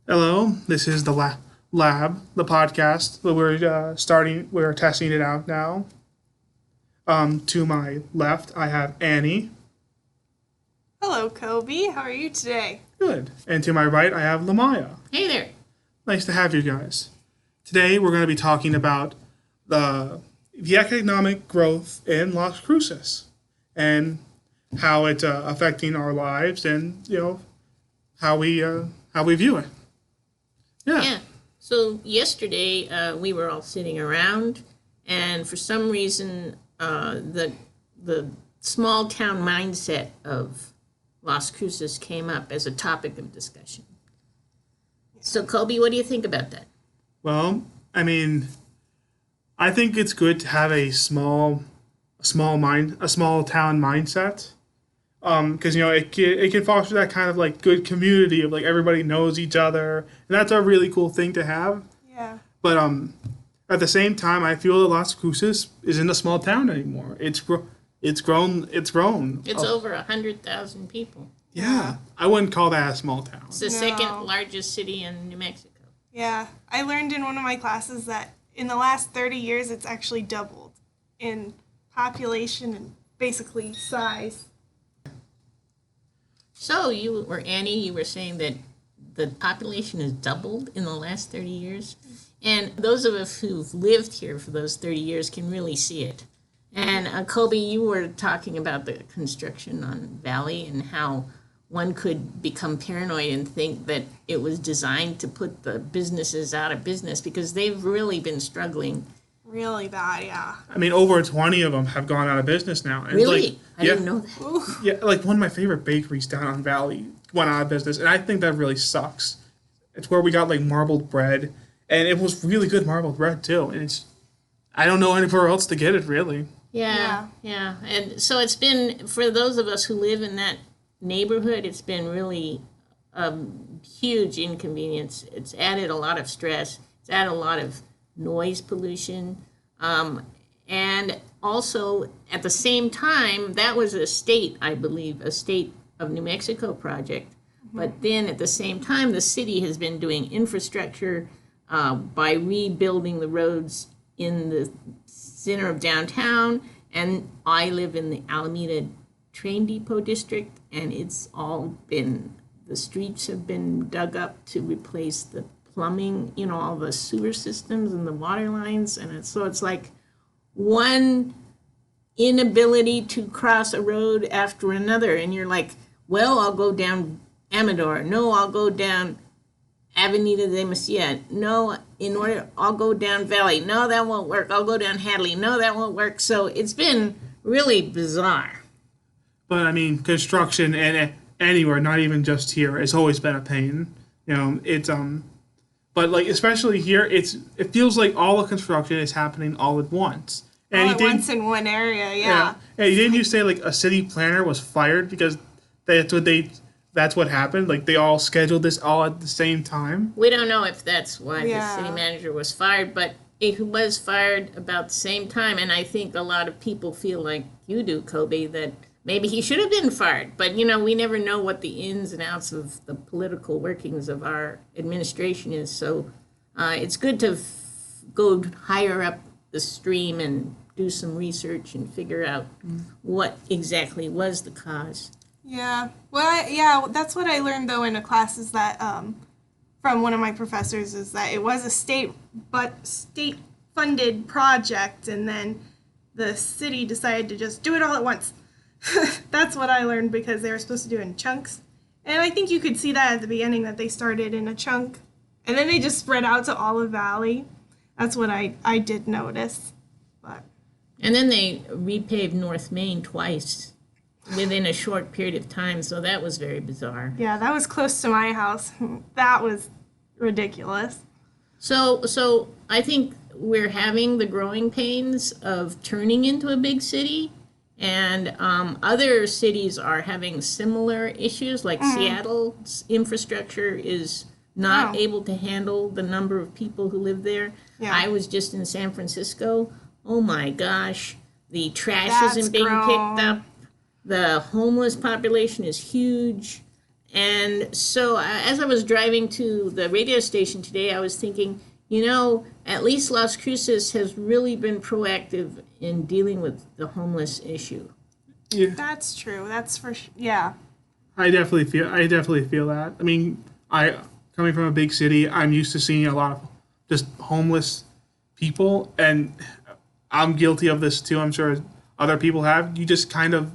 Hello, this is the lab, the podcast. We're testing it out now. To my left, I have Annie. Hello, Kobe. How are you today? Good. And to my right, I have Lamaya. Hey there. Nice to have you guys. Today, we're going to be talking about the economic growth in Las Cruces and how it's affecting our lives and how we view it. Yeah. So yesterday we were all sitting around, and for some reason the small town mindset of Las Cruces came up as a topic of discussion. So Kobe, what do you think about that? Well, I think it's good to have a small town mindset. Because it can foster that kind of like good community of like everybody knows each other, and that's a really cool thing to have. Yeah. But at the same time, I feel that Las Cruces isn't a small town anymore. It's grown. It's Over 100,000 people. Yeah, I wouldn't call that a small town. It's the second largest city in New Mexico. Yeah. I learned in one of my classes that in the last 30 years, it's actually doubled in population and basically size. So Annie, you were saying that the population has doubled in the last 30 years. And those of us who've lived here for those 30 years can really see it. And Kobe, you were talking about the construction on Valley and how one could become paranoid and think that it was designed to put the businesses out of business because they've really been struggling. Really bad, yeah. Over 20 of them have gone out of business now. And Really? I didn't know that. Oof. Yeah, like one of my favorite bakeries down on Valley went out of business, and I think that really sucks. It's where we got like marbled bread, and it was really good marbled bread too. And I don't know anywhere else to get it really. Yeah. And so it's been, for those of us who live in that neighborhood, it's been really a huge inconvenience. It's added a lot of stress. It's added a lot of noise pollution. And also, at the same time, that was a state of New Mexico project. Mm-hmm. But then at the same time, the city has been doing infrastructure by rebuilding the roads in the center of downtown. And I live in the Alameda Train Depot district, and the streets have been dug up to replace the plumbing, all the sewer systems and the water lines. And so it's like one inability to cross a road after another. And you're like, well, I'll go down Amador. No, I'll go down Avenida de Mesilla. No, I'll go down Valley. No, that won't work. I'll go down Hadley. No, that won't work. So it's been really bizarre. But construction and anywhere, not even just here, it's always been a pain. But like especially here, it feels like all the construction is happening all at once. And all at once in one area, yeah. Yeah, didn't you say like a city planner was fired because that's what happened? Like they all scheduled this all at the same time? We don't know if that's why the city manager was fired, but he was fired about the same time. And I think a lot of people feel like you do, Kobe, that maybe he should have been fired. But, we never know what the ins and outs of the political workings of our administration is. So it's good to go higher up the stream and do some research and figure out what exactly was the cause. Yeah. Well, that's what I learned, though, in a class is that from one of my professors is that it was a state-funded project, and then the city decided to just do it all at once. That's what I learned because they were supposed to do it in chunks. And I think you could see that at the beginning that they started in a chunk. And then they just spread out to all of Valley. That's what I did notice. And then they repaved North Main twice within a short period of time. So that was very bizarre. Yeah, that was close to my house. That was ridiculous. So I think we're having the growing pains of turning into a big city. And other cities are having similar issues, like Seattle's infrastructure is not able to handle the number of people who live there. Yeah. I was just in San Francisco. Oh my gosh, the trash isn't being picked up. The homeless population is huge. And so as I was driving to the radio station today, I was thinking, at least Las Cruces has really been proactive in dealing with the homeless issue. Yeah, That's true. That's yeah. I definitely feel that. I mean, I coming from a big city, I'm used to seeing a lot of just homeless people, and I'm guilty of this too. I'm sure other people have. You just kind of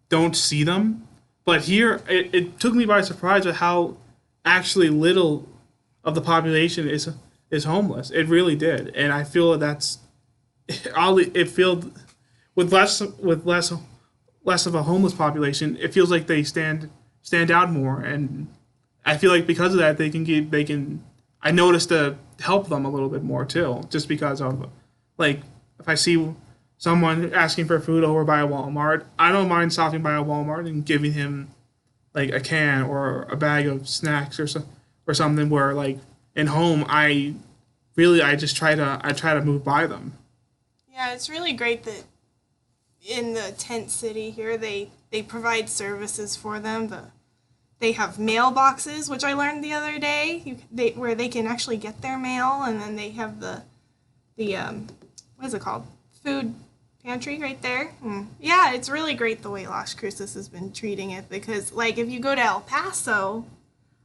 don't see them. But here, it took me by surprise with how actually little of the population is homeless. It really did, and I feel that's it feels with less of a homeless population. It feels like they stand out more, and I feel like because of that, they can. I noticed to help them a little bit more too, just because of like if I see someone asking for food over by a Walmart, I don't mind stopping by a Walmart and giving him like a can or a bag of snacks or something. Where like in home, I just try to move by them. Yeah, it's really great that in the tent city here they provide services for them. They have mailboxes, which I learned the other day, where they can actually get their mail, and then they have the what is it called? Food pantry right there. Yeah, it's really great the way Las Cruces has been treating it, because like if you go to El Paso,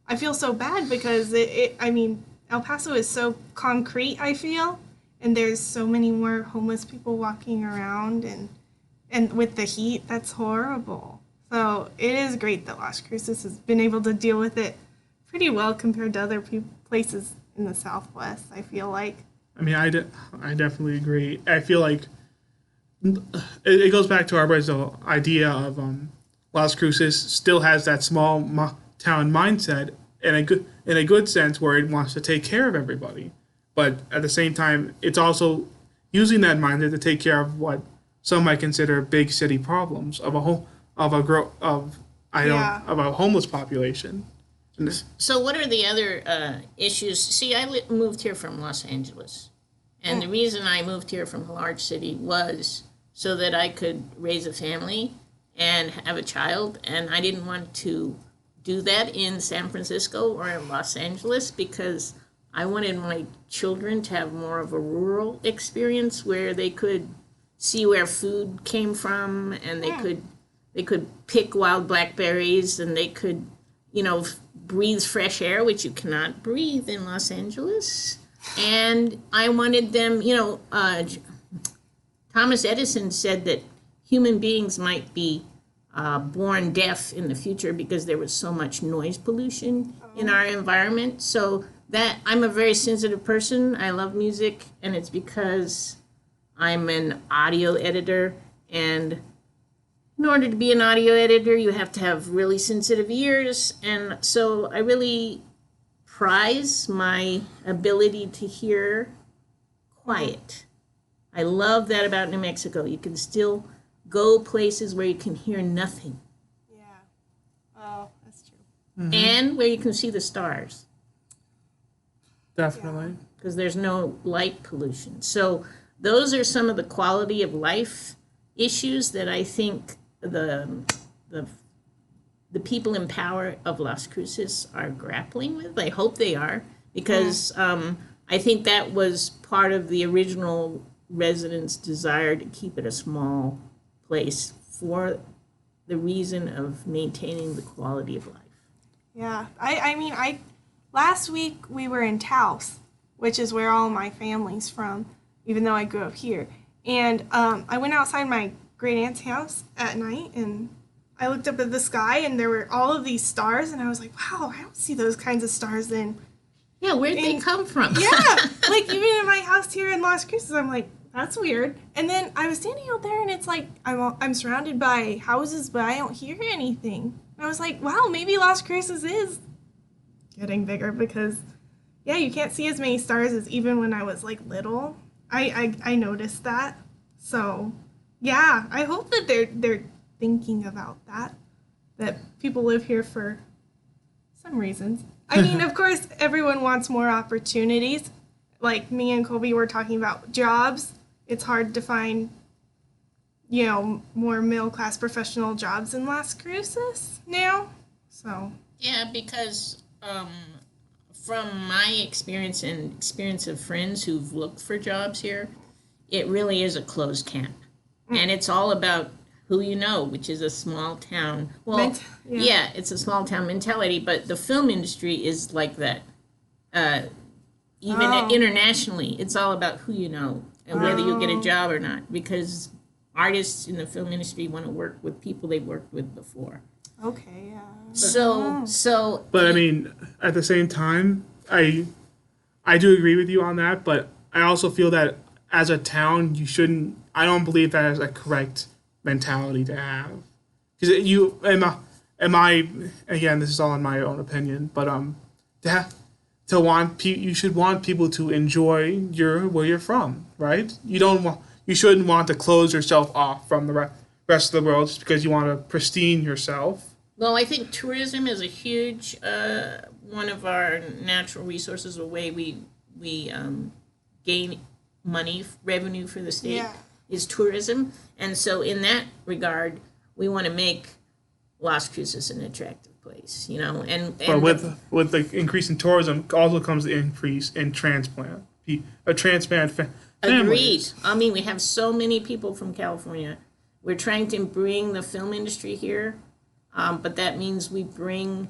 I feel so bad because I mean El Paso is so concrete, I feel, and there's so many more homeless people walking around, and with the heat, that's horrible. So it is great that Las Cruces has been able to deal with it pretty well compared to other places in the Southwest, I feel like. I mean, I definitely agree. I feel like it goes back to our original idea of Las Cruces still has that small town mindset in a good sense where it wants to take care of everybody, but at the same time, it's also using that mindset to take care of what some might consider big city problems of a homeless population. So what are the other issues? See, moved here from Los Angeles. And the reason I moved here from a large city was so that I could raise a family and have a child. And I didn't want to do that in San Francisco or in Los Angeles because I wanted my children to have more of a rural experience where they could see where food came from, and they could pick wild blackberries, and they could, breathe fresh air, which you cannot breathe in Los Angeles. And I wanted them, Thomas Edison said that human beings might be born deaf in the future because there was so much noise pollution in our environment. So that I'm a very sensitive person. I love music, and it's because I'm an audio editor, and in order to be an audio editor, you have to have really sensitive ears, and so I really prize my ability to hear quiet. I love that about New Mexico. You can still go places where you can hear nothing. Yeah. Oh, that's true. Mm-hmm. And where you can see the stars. Definitely. Because there's no light pollution. So those are some of the quality of life issues that I think the people in power of Las Cruces are grappling with. I hope they are, because I think that was part of the original residents' desire to keep it a small place for the reason of maintaining the quality of life. Yeah. I mean, last week we were in Taos, which is where all my family's from, even though I grew up here. And I went outside my great aunt's house at night, and I looked up at the sky, and there were all of these stars, and I was like, wow, I don't see those kinds of stars in. Yeah, where'd they come from? Yeah, like even in my house here in Las Cruces, I'm like, that's weird. And then I was standing out there, and it's like I'm surrounded by houses, but I don't hear anything. And I was like, wow, maybe Las Cruces is getting bigger, because yeah, you can't see as many stars as even when I was like little. I noticed that. So yeah, I hope that they're thinking about that people live here for some reasons. I mean, of course, everyone wants more opportunities. Like me and Colby were talking about jobs. It's hard to find, more middle-class professional jobs in Las Cruces now. So Yeah, because from my experience and experience of friends who've looked for jobs here, it really is a closed camp. And it's all about who you know, which is a small town. Well, yeah, it's a small town mentality, but the film industry is like that. Even internationally, it's all about who you know and whether you get a job or not, because artists in the film industry want to work with people they've worked with before. Okay, yeah. So But I mean, at the same time, I do agree with you on that. But I also feel that as a town, you shouldn't. I don't believe that is a correct mentality to have. Because am I again? This is all in my own opinion. But you should want people to enjoy where you're from, right? You shouldn't want to close yourself off from the rest of the world just because you want to pristine yourself. Well, I think tourism is a huge one of our natural resources, a way we gain money, revenue for the state is tourism. And so in that regard, we want to make Las Cruces an attractive place, And But with the increase in tourism also comes the increase in transplant. A transplant family. Agreed. I mean, we have so many people from California. We're trying to bring the film industry here. But that means we bring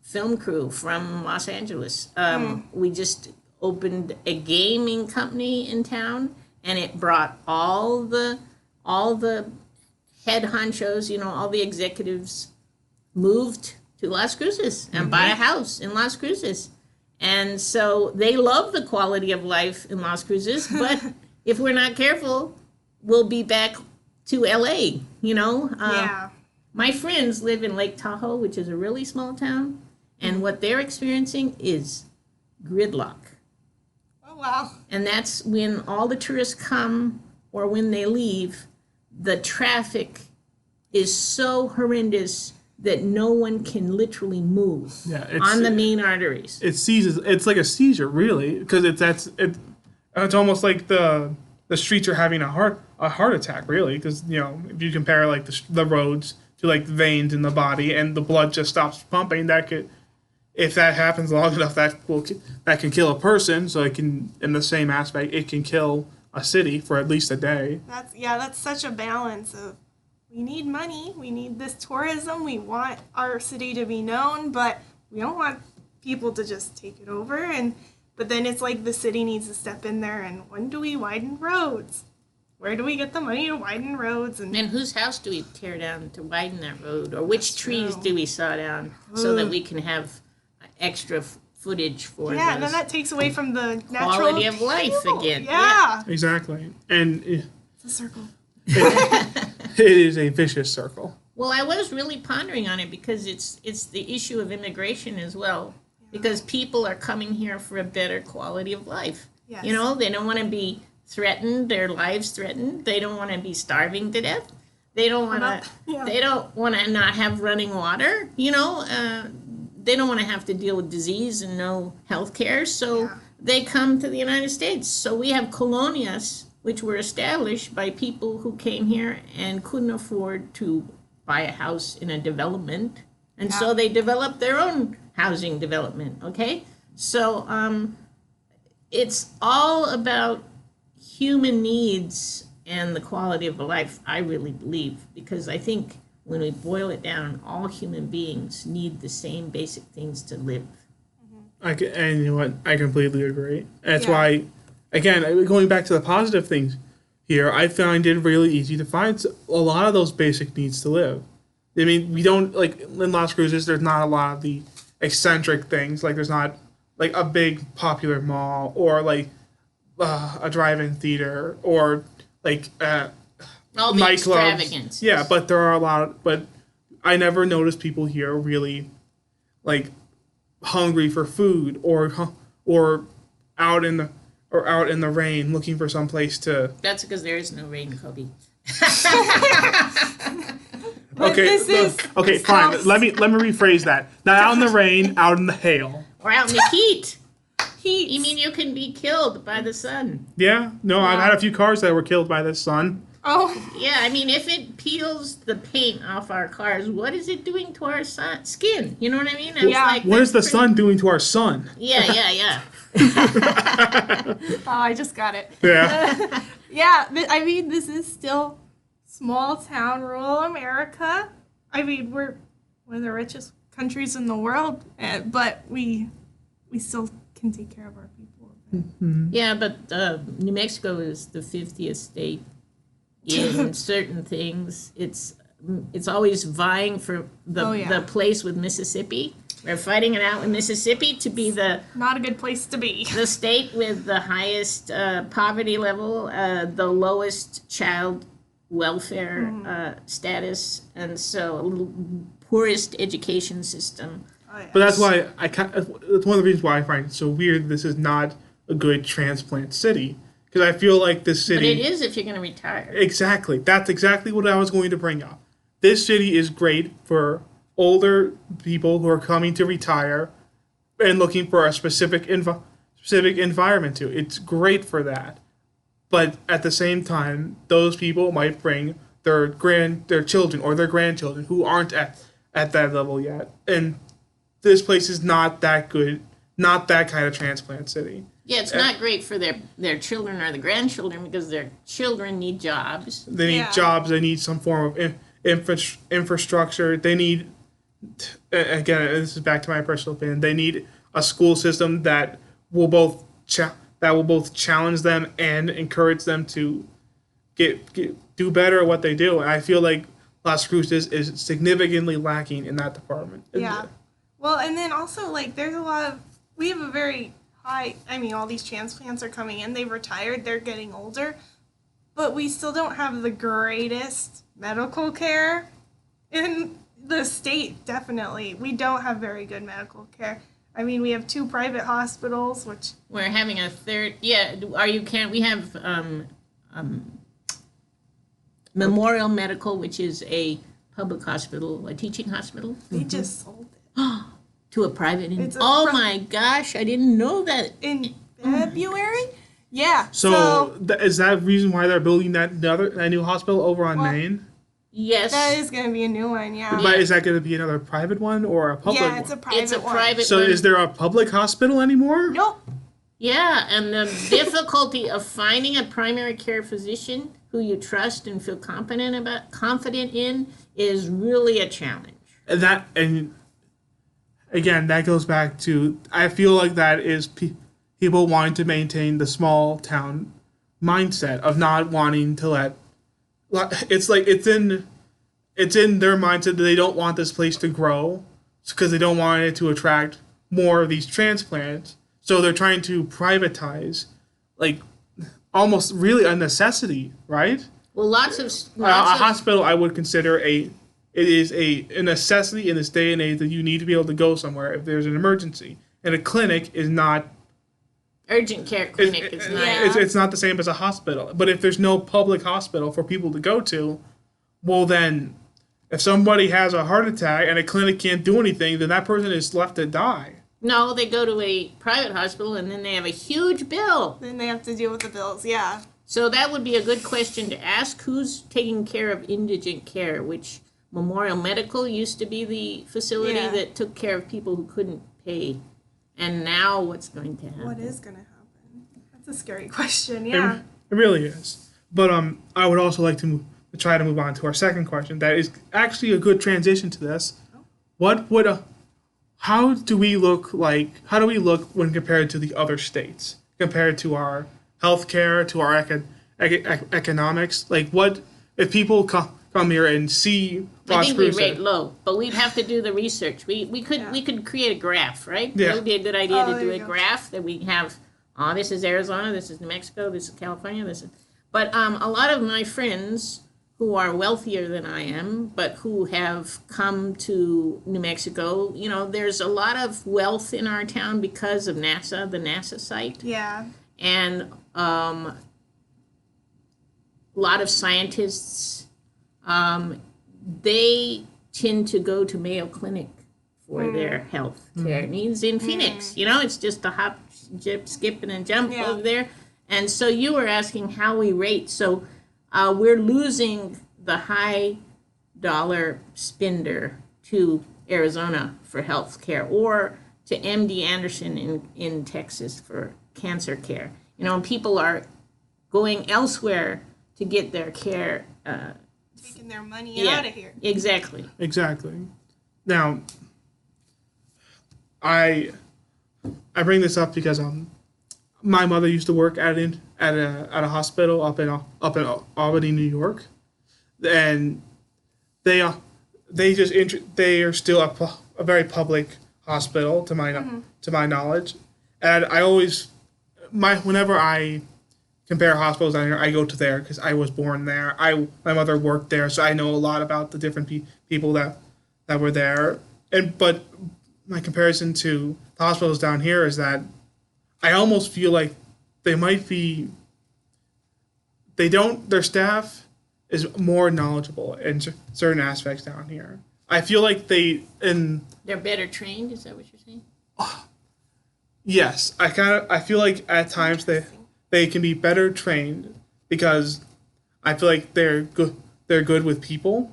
film crew from Los Angeles. We just opened a gaming company in town, and it brought all the head honchos, all the executives moved to Las Cruces and bought a house in Las Cruces. And so they love the quality of life in Las Cruces, but if we're not careful, we'll be back to LA, Yeah. My friends live in Lake Tahoe, which is a really small town, and what they're experiencing is gridlock. Oh, wow. And that's when all the tourists come or when they leave, the traffic is so horrendous that no one can literally move on the main arteries. It seizes. It's like a seizure, really, because it's almost like the streets are having a heart attack, really, because if you compare like the roads to like veins in the body and the blood just stops pumping, if that happens long enough, that can kill a person. So it can, in the same aspect, it can kill a city for at least a day. That's such a balance of, we need money, we need this tourism, we want our city to be known, but we don't want people to just take it over. But then it's like the city needs to step in there, and when do we widen roads? Where do we get the money to widen roads? And whose house do we tear down to widen that road? Or which trees do we saw down so that we can have extra footage for and then that takes away from the natural quality of life again. Yeah. Exactly. And It's a circle. it is a vicious circle. Well, I was really pondering on it because it's the issue of immigration as well. Because people are coming here for a better quality of life. Yes. They don't want to be threatened, their lives threatened. They don't want to be starving to death. They don't want to. They don't want to not have running water. They don't want to have to deal with disease and no health care. So they come to the United States. So we have colonias, which were established by people who came here and couldn't afford to buy a house in a development, and so they developed their own housing development. Okay, so it's all about human needs and the quality of life, I really believe, because I think when we boil it down, all human beings need the same basic things to live. And you know what? I completely agree. That's why, again, going back to the positive things here, I find it really easy to find a lot of those basic needs to live. I mean, we don't, like, in Las Cruces, there's not a lot of the eccentric things. Like, there's not, like, a big popular mall or, like, a drive-in theater or, like, all the nightclubs. Extravagance. Yeah, but there are a lot. But I never noticed people here really, like, hungry for food or out in the rain looking for some place to. That's because there is no rain, Kobe. Okay, fine. Let me rephrase that. Not out in the rain, out in the hail. Or out in the heat. Heat. You mean you can be killed by the sun? Yeah. No, I've had a few cars that were killed by the sun. Oh, Yeah, I mean, if it peels the paint off our cars, what is it doing to our skin? You know what I mean? It's Yeah. like, What is the that's pretty- sun doing to our sun? Yeah, yeah, yeah. oh, I just got it. Yeah. Yeah, I mean, this is still small town rural America. I mean, we're one of the richest countries in the world, but we still can take care of our people. Yeah, but New Mexico is the 50th state in certain things. It's always vying for the place with Mississippi. We're fighting it out with Mississippi to be the Not a good place to be. state with the highest poverty level, the lowest child welfare status, and so poorest education system. Oh, yeah. But that's why that's one of the reasons why I find it so weird this is not a good transplant city. Because I feel like this But city... it is if you're going to retire. Exactly. That's exactly what I was going to bring up. This city is great for older people who are coming to retire and looking for a specific environment to. It's great for that. But at the same time, those people might bring their children or their grandchildren who aren't at that level yet. And this place is not that good, not that kind of transplant city. Yeah, it's not great for their children or the grandchildren because their children need jobs. They need Yeah. jobs. They need some form of infrastructure. They need, again, this is back to my personal opinion. They need a school system that will both challenge them and encourage them to do better at what they do. And I feel like Las Cruces is significantly lacking in that department. Yeah. Well, and then also, like, we have a very high, I mean, all these transplants are coming in, they've retired, they're getting older, but we still don't have the greatest medical care in the state, definitely. We don't have very good medical care. I mean, we have 2 private hospitals, which... We're having a third. Yeah, we have Memorial Medical, which is a public hospital, a teaching hospital, They just sold it to a private. It's a My gosh, I didn't know that. in February. Yeah. So is that the reason why they're building that new hospital over on Well, Main? Yes, that is going to be a new one. Yeah. But is that going to be another private one or a public Yeah, one? it's a private it's a one. private. So one. is there a public hospital anymore? Nope. Yeah, and the difficulty of finding a primary care physician who you trust and feel confident in is really a challenge. And again, that goes back to, I feel like that is people wanting to maintain the small town mindset of not wanting to let. It's like it's in their mindset that they don't want this place to grow because they don't want it to attract more of these transplants. So they're trying to privatize, like almost really a necessity, right? Well, lots A of hospital I would consider it is a necessity in this day and age that you need to be able to go somewhere if there's an emergency. And a clinic is not urgent care clinic is not. it's not the same as a hospital. But if there's no public hospital for people to go to, well then if somebody has a heart attack and a clinic can't do anything, then that person is left to die. No, they go to a private hospital and then they have a huge bill. Then they have to deal with the bills. Yeah. So that would be a good question to ask. Who's taking care of indigent care? Which Memorial Medical used to be the facility Yeah. that took care of people who couldn't pay. And now what's going to happen? What is going to happen? That's a scary question. Yeah. It really is. But I would also like to try to move on to our second question. That is actually a good transition to this. How do we look when compared to the other states? Compared to our healthcare, to our economics? Like, what if people come here and see I Las think we Cruces? rate low, but we'd have to do the research. We could create a graph, right? Yeah. That would be a good idea Oh, to do there a you go. graph that we have. This is Arizona, this is New Mexico, this is California, this is. But a lot of my friends who are wealthier than I am, but who have come to New Mexico, there's a lot of wealth in our town because of NASA, the NASA site. Yeah. And a lot of scientists, they tend to go to Mayo Clinic for their health care needs in Phoenix. It's just a hop, skip, and a jump Yeah. over there. And so you were asking how we rate. So we're losing the high dollar spender to Arizona for health care, or to MD Anderson in Texas for cancer care. People are going elsewhere to get their care. Taking their money out of here. Exactly. Exactly. Now, I bring this up because my mother used to work at a hospital up in Albany, New York, and they are still a very public hospital to my knowledge, and I always whenever I compare hospitals down here, I go to there because I was born there. My mother worked there, so I know a lot about the different people that were there. But my comparison to the hospitals down here is that I almost feel like their staff is more knowledgeable in certain aspects down here. I feel like they're better trained. Is that what you're saying? Yes, I feel like at times they can be better trained because I feel like they're good with people.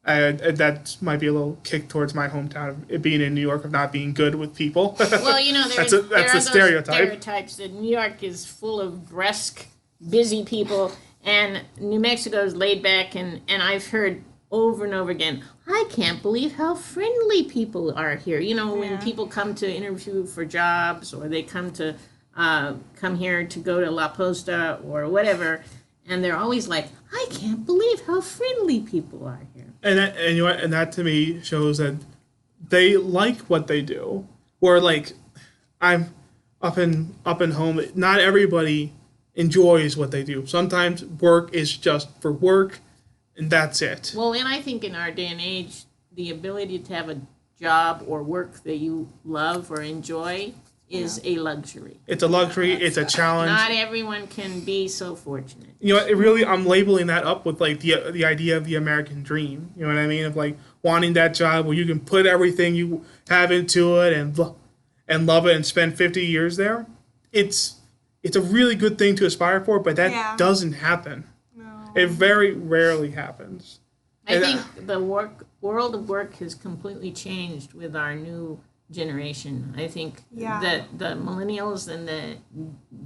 That might be a little kick towards my hometown of it being in New York, of not being good with people. Well, that's a stereotype. Stereotypes that New York is full of brusque, busy people, and New Mexico is laid back. And I've heard over and over again, I can't believe how friendly people are here. When people come to interview for jobs, or they come here to go to La Posta or whatever, and they're always like, I can't believe how friendly people are here. And that to me shows that they like what they do. Or like, I'm up in home. Not everybody enjoys what they do. Sometimes work is just for work, and that's it. Well, and I think in our day and age, the ability to have a job or work that you love or enjoy is a luxury. It's a luxury. It's a challenge. Not everyone can be so fortunate. I'm labeling that up with like the idea of the American dream. You know what I mean? Of like wanting that job where you can put everything you have into it and love it and spend 50 years there. It's a really good thing to aspire for, but that doesn't happen. No. It very rarely happens. I think the world of work has completely changed with our new generation. I think that the millennials and the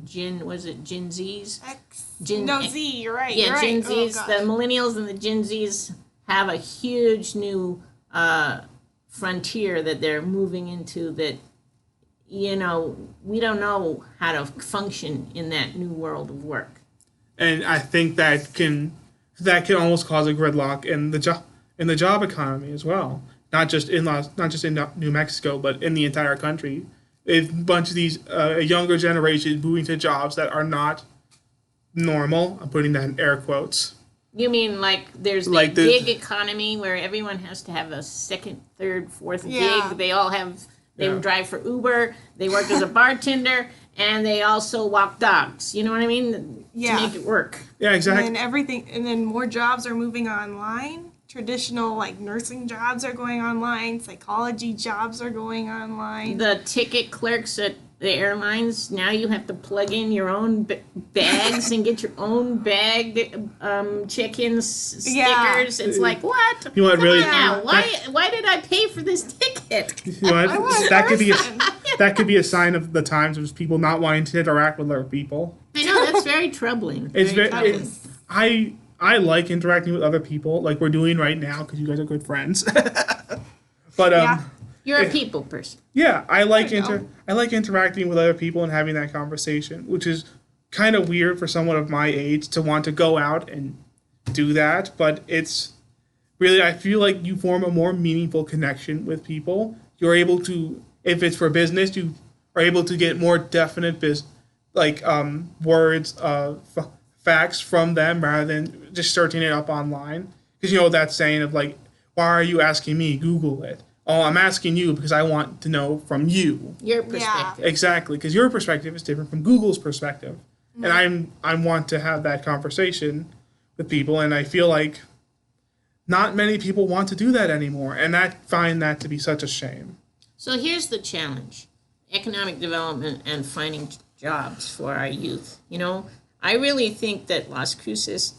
Gen Zs? Z, you're right. Yeah, you're Gen right. Zs. The millennials and the Gen Zs have a huge new frontier that they're moving into that, we don't know how to function in that new world of work. And I think that can almost cause a gridlock in the job economy as well. Not just in New Mexico, but in the entire country. A bunch of these younger generations moving to jobs that are not normal. I'm putting that in air quotes. You mean like there's the gig economy where everyone has to have a second, third, fourth gig? They all have. They drive for Uber. They work as a bartender, and they also walk dogs. You know what I mean? Yeah. To make it work. Yeah, exactly. And then more jobs are moving online. Traditional like nursing jobs are going online. Psychology jobs are going online. The ticket clerks at the airlines, now you have to plug in your own bags and get your own bag check-in stickers. Yeah. It's like, what? You know what really? Now, why did I pay for this ticket? You know what? That could be a sign of the times of people not wanting to interact with other people. I know, that's very troubling. It's very. I like interacting with other people, like we're doing right now, because you guys are good friends. But You're a people person. yeah, I like interacting with other people and having that conversation, which is kind of weird for someone of my age to want to go out and do that. But it's really, I feel like you form a more meaningful connection with people. You're able to, if it's for business, you are able to get more definite words of facts from them rather than just searching it up online. Because that saying of like, why are you asking me? Google it. Oh, I'm asking you because I want to know from you. Your perspective. Exactly, because your perspective is different from Google's perspective. Mm-hmm. And I want to have that conversation with people, and I feel like not many people want to do that anymore, and I find that to be such a shame. So here's the challenge. Economic development and finding jobs for our youth. I really think that Las Cruces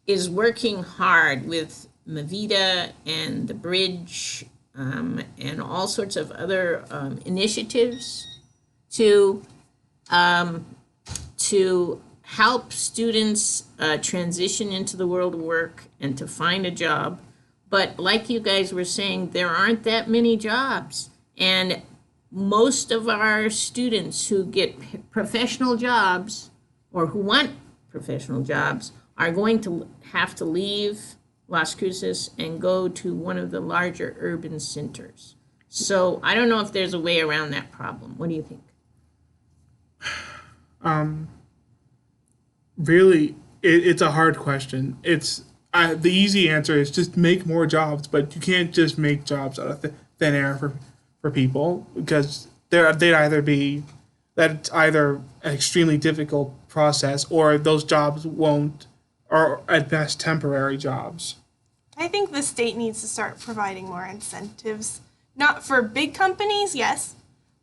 is working hard with Mavita and the bridge and all sorts of other initiatives to help students transition into the world of work and to find a job. But like you guys were saying, there aren't that many jobs. And most of our students who get professional jobs or who want professional jobs are going to have to leave Las Cruces and go to one of the larger urban centers. So I don't know if there's a way around that problem. What do you think? Really, it's a hard question. The easy answer is just make more jobs, but you can't just make jobs out of thin air for people, because that's either an extremely difficult process, or those jobs are at best temporary jobs. I think the state needs to start providing more incentives, not for big companies, yes,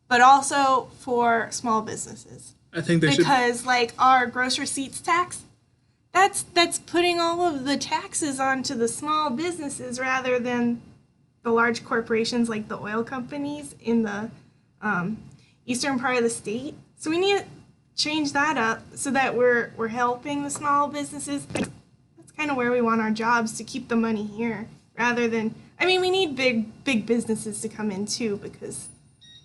but also for small businesses. I think they should. Because like our gross receipts tax, that's putting all of the taxes onto the small businesses rather than the large corporations like the oil companies in the eastern part of the state. So we need to change that up so that we're helping the small businesses. That's kind of where we want our jobs, to keep the money here rather than, I mean, we need big businesses to come in too, because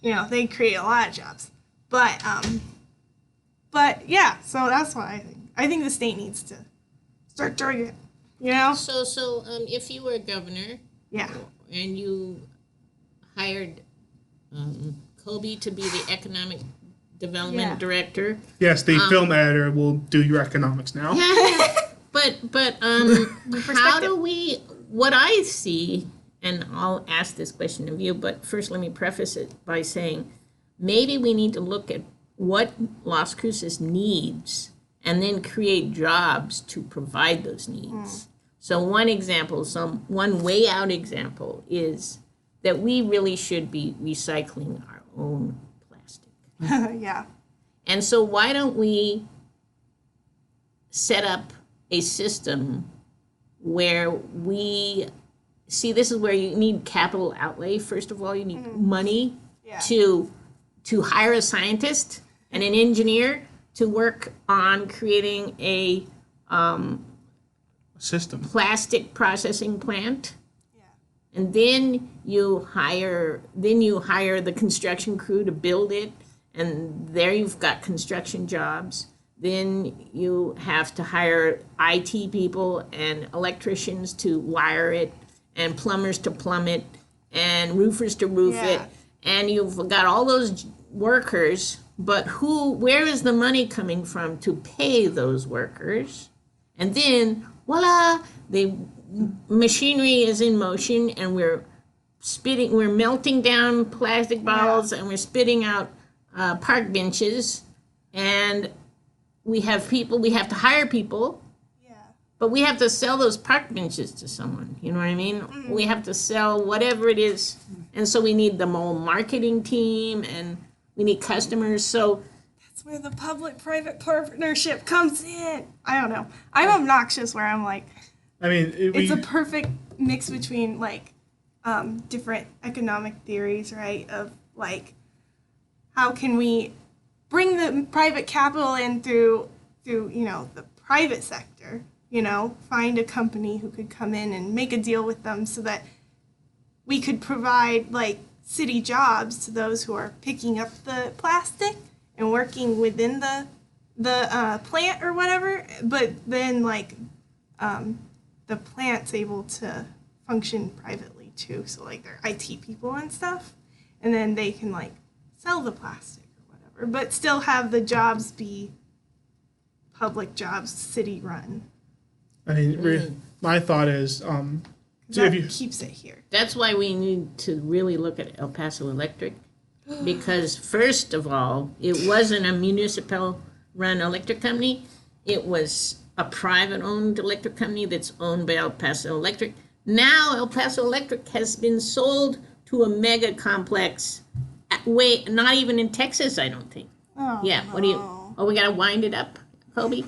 they create a lot of jobs. But yeah, so that's why I think the state needs to start doing it. So if you were governor, Yeah. and you hired Kobe to be the economic development director. Yes, the film editor will do your economics now. But how do we? What I see, and I'll ask this question of you, but first let me preface it by saying maybe we need to look at what Las Cruces needs and then create jobs to provide those needs. So one way out example is that we really should be recycling our own plastic. Yeah. And so why don't we set up a system where this is where you need capital outlay. First of all, you need money to hire a scientist and an engineer to work on creating a system plastic processing plant. And then you hire the construction crew to build it, and there you've got construction jobs. Then you have to hire IT people and electricians to wire it, and plumbers to plumb it, and roofers to roof it. And you've got all those workers, but where is the money coming from to pay those workers? And then, voila, the machinery is in motion, and we're melting down plastic bottles, and we're spitting out park benches, and we have to hire people, but we have to sell those park benches to someone, you know what I mean? We have to sell whatever it is, and so we need the whole marketing team, and we need customers, so that's where the public-private partnership comes in. I don't know. I'm obnoxious where I'm like, I mean, it's a perfect mix between like different economic theories, right? Of like, how can we bring the private capital in through the private sector? Find a company who could come in and make a deal with them so that we could provide like city jobs to those who are picking up the plastic and working within the plant or whatever. But then like the plant's able to function privately too, so like they're IT people and stuff, and then they can like sell the plastic or whatever, but still have the jobs be public jobs, city run. I mean, my thought is, That keeps it here. that's why we need to really look at El Paso Electric, because first of all, it wasn't a municipal-run electric company. It was a private-owned electric company that's owned by El Paso Electric. Now El Paso Electric has been sold to a mega complex. Not even in Texas, I don't think. Yeah. What do you? Oh, we gotta wind it up, Kobe.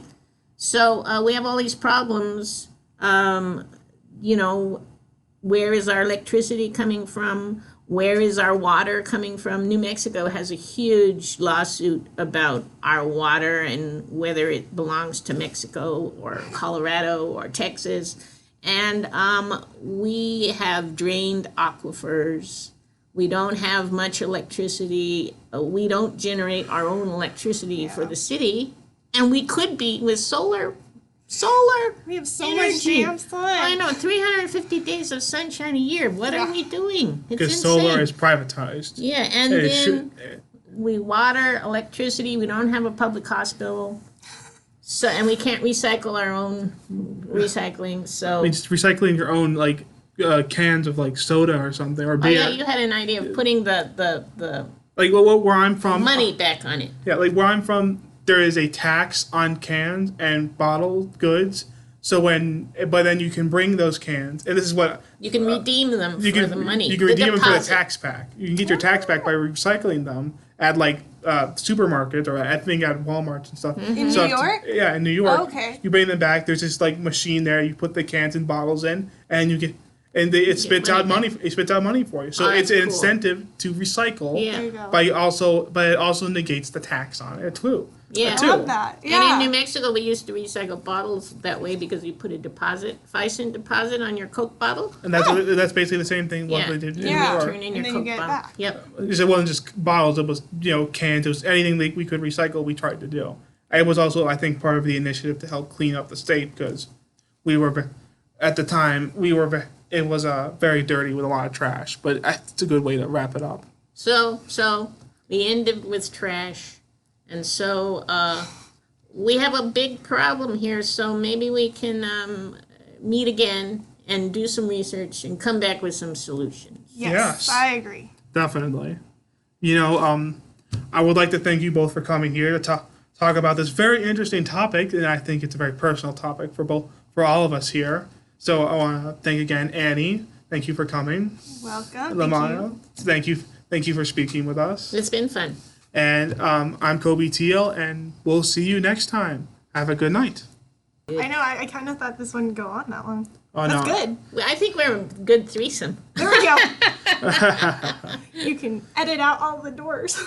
So we have all these problems You know, where is our electricity coming from? Where is our water coming from? New Mexico has a huge lawsuit about our water and whether it belongs to Mexico or Colorado or Texas. And we have drained aquifers. We don't have much electricity. We don't generate our own electricity for the city. And we could be with solar. We have so Energy. much damn sun. I know, 350 days of sunshine a year. What are we doing? It's Because insane. solar is privatized. Yeah, and It then should- we water, electricity. We don't have a public hospital, so and we can't recycle our own recycling. So It's recycling your own like cans of like soda or something or oh beer. yeah, you had an idea of putting the Like where I'm from. money back on it. Yeah, like where I'm from, there is a tax on cans and bottled goods. So but then you can bring those cans, and this is what You can redeem them you for can the money. you can the redeem them for the deposit. tax pack. You can get your tax back by recycling them at like supermarkets or I think at Walmart and stuff. In So New York? Yeah, in New York. Oh, okay. You bring them back. There's this like machine there. You put the cans and bottles in, and you get. And it spits money out money. It spits out money for you. So Oh, it's an that's cool. incentive to recycle. Yeah. There you go. But it also negates the tax on it too. Yeah. Too. I love that. And Yeah. in New Mexico, we used to recycle bottles that way because you put a FICEN deposit on your Coke bottle. And that's basically the same thing. What Yeah. they did in Yeah. New York. Turn in your And then you Coke get it bottle. back. Yep. It wasn't just bottles. It was cans. It was anything that we could recycle. We tried to do. It was also I think part of the initiative to help clean up the state because we were at the time it was very dirty with a lot of trash. But it's a good way to wrap it up. So we ended with trash, and so we have a big problem here. So maybe we can meet again and do some research and come back with some solutions. Yes, Yes. I agree. Definitely. I would like to thank you both for coming here to talk about this very interesting topic, and I think it's a very personal topic for all of us here. So I want to thank again Annie. Thank you for coming. Welcome. Lamana, thank you for speaking with us. It's been fun. And I'm Kobe Teal, and we'll see you next time. Have a good night. I know. I kind of thought this wouldn't go on that long. Oh, That's no. good. I think we're a good threesome. There we go. You can edit out all the doors.